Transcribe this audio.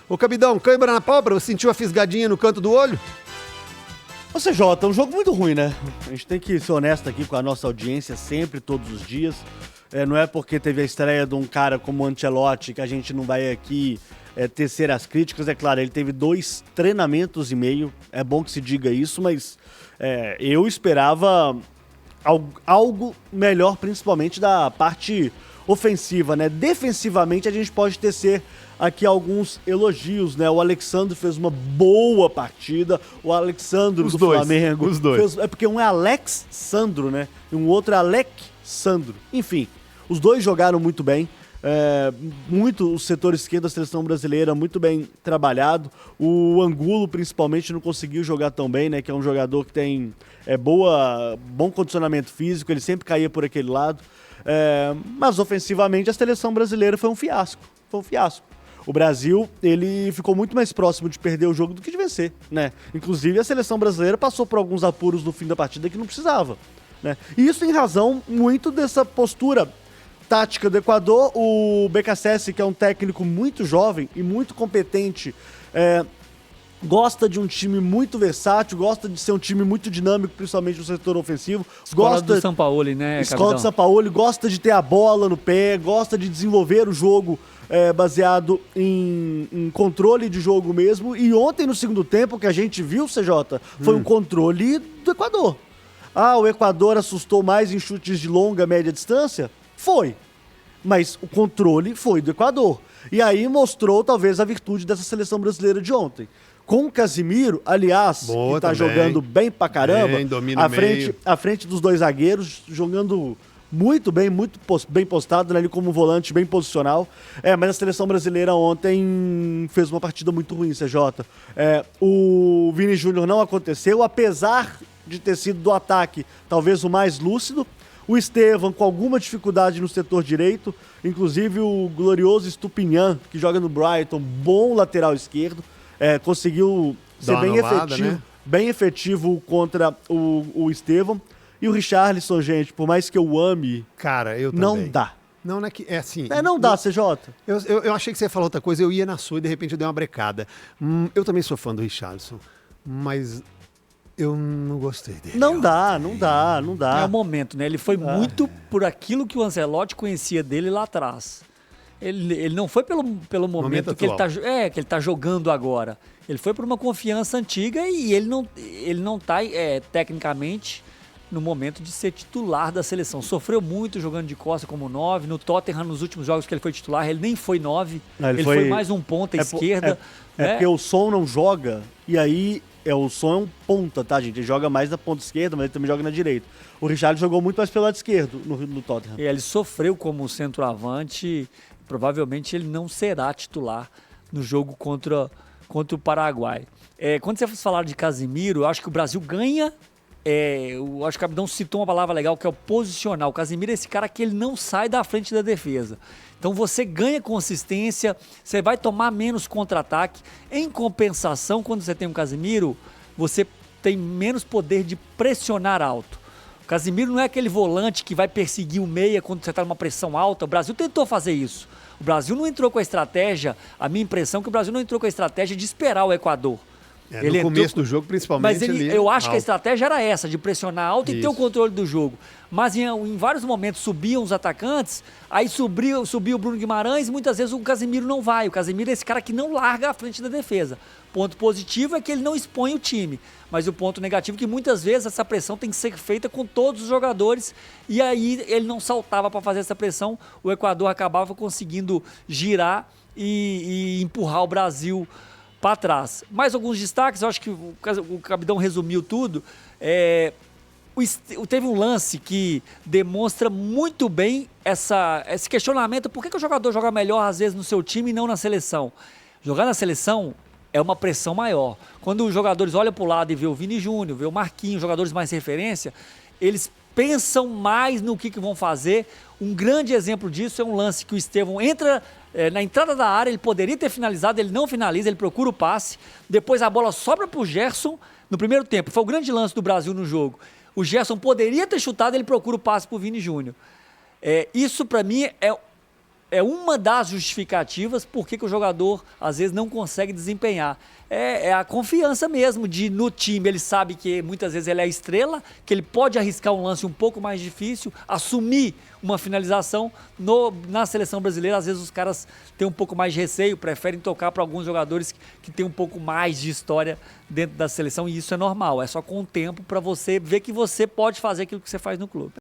Ô, Cabidão, cãibra na pálpebra, você sentiu a fisgadinha no canto do olho? Ô, CJ, é um jogo muito ruim, né? A gente tem que ser honesto aqui com a nossa audiência, sempre, todos os dias. Não é porque teve a estreia de um cara como o Ancelotti que a gente não vai aqui tecer as críticas. É claro, ele teve 2 treinamentos e meio, é bom que se diga isso, mas eu esperava algo melhor, principalmente da parte ofensiva, né? Defensivamente a gente pode tecer aqui alguns elogios, né? O Alexandre fez uma boa partida, o Alexandre do Flamengo. Os dois. É porque um é Alex Sandro, né? E um outro é Alec Sandro. Enfim, os dois jogaram muito bem. Muito o setor esquerdo da seleção brasileira, muito bem trabalhado. O Angulo, principalmente, não conseguiu jogar tão bem, né? Que é um jogador que tem bom condicionamento físico, ele sempre caía por aquele lado. Mas ofensivamente a seleção brasileira foi um fiasco. O Brasil, ele ficou muito mais próximo de perder o jogo do que de vencer, né? Inclusive a seleção brasileira passou por alguns apuros no fim da partida que não precisava, né? E isso em razão muito dessa postura tática do Equador. O BKSS, que é um técnico muito jovem e muito competente, gosta de um time muito versátil, gosta de ser um time muito dinâmico, principalmente no setor ofensivo. Escola do Sampaoli, né, Escola do Sampaoli, gosta de ter a bola no pé, gosta de desenvolver o jogo baseado em controle de jogo mesmo. E ontem, no segundo tempo, que a gente viu, CJ, foi um controle do Equador. O Equador assustou mais em chutes de longa, média distância? Foi. Mas o controle foi do Equador. E aí mostrou, talvez, a virtude dessa seleção brasileira de ontem. Com o Casimiro, aliás, que tá jogando bem pra caramba, à frente dos 2 zagueiros, jogando muito bem postado, né, ali como volante, bem posicional. Mas a seleção brasileira ontem fez uma partida muito ruim, CJ. O Vini Júnior não aconteceu, apesar de ter sido do ataque talvez o mais lúcido. O Estevam com alguma dificuldade no setor direito, inclusive o glorioso Stupinhan, que joga no Brighton, bom lateral esquerdo, conseguiu ser bem efetivo contra o Estevam. E o Richarlison, gente, por mais que eu ame, cara, eu não também. dá. Não é que é assim. Não dá, CJ. Eu achei que você ia falar outra coisa, eu ia na sua e de repente eu dei uma brecada. Eu também sou fã do Richarlison, mas eu não gostei dele. Não dá. É o momento, né? Ele foi muito por aquilo que o Ancelotti conhecia dele lá atrás. Ele não foi pelo momento que ele tá jogando agora. Ele foi por uma confiança antiga e ele não tá tecnicamente no momento de ser titular da seleção. Sofreu muito jogando de costa como 9. No Tottenham, nos últimos jogos que ele foi titular, ele nem foi 9. Ele foi mais um ponta esquerda. Porque o Son não joga, e aí o Son é um ponta, tá, gente? Ele joga mais na ponta esquerda, mas ele também joga na direita. O Richarlison jogou muito mais pelo lado esquerdo no Tottenham. Ele sofreu como centroavante. Provavelmente ele não será titular no jogo contra o Paraguai. Quando você falar de Casimiro, eu acho que o Brasil ganha. Eu acho que o Cabidão citou uma palavra legal, que é o posicional. O Casimiro é esse cara que ele não sai da frente da defesa. Então você ganha consistência, você vai tomar menos contra-ataque. Em compensação, quando você tem um Casimiro, você tem menos poder de pressionar alto. O Casimiro não é aquele volante que vai perseguir o meia quando você está numa pressão alta. O Brasil tentou fazer isso. O Brasil não entrou com a estratégia, a minha impressão é que o Brasil não entrou com a estratégia de esperar o Equador. No começo do jogo, principalmente. Mas eu acho que a estratégia era essa, de pressionar alto e ter o controle do jogo. Mas em vários momentos subiam os atacantes, aí subia o Bruno Guimarães e muitas vezes o Casimiro não vai. O Casimiro é esse cara que não larga a frente da defesa. Ponto positivo é que ele não expõe o time. Mas o ponto negativo é que muitas vezes essa pressão tem que ser feita com todos os jogadores e aí ele não saltava para fazer essa pressão. O Equador acabava conseguindo girar e empurrar o Brasil para trás. Mais alguns destaques, eu acho que o Cabidão resumiu tudo. Teve um lance que demonstra muito bem esse questionamento: por que o jogador joga melhor às vezes no seu time e não na seleção? Jogar na seleção é uma pressão maior. Quando os jogadores olham para o lado e vê o Vini Júnior, vê o Marquinhos, jogadores mais referência, eles pensam mais no que vão fazer. Um grande exemplo disso é um lance que o Estevam entra na entrada da área, ele poderia ter finalizado, ele não finaliza, ele procura o passe, depois a bola sobra para o Gerson no primeiro tempo. Foi o grande lance do Brasil no jogo. O Gerson poderia ter chutado, ele procura o passe para o Vini Júnior. Isso para mim é é uma das justificativas por que o jogador às vezes não consegue desempenhar. É a confiança mesmo no time. Ele sabe que muitas vezes ele é a estrela, que ele pode arriscar um lance um pouco mais difícil, assumir uma finalização. Na seleção brasileira, às vezes os caras têm um pouco mais de receio, preferem tocar para alguns jogadores que têm um pouco mais de história dentro da seleção, e isso é normal. É só com o tempo para você ver que você pode fazer aquilo que você faz no clube.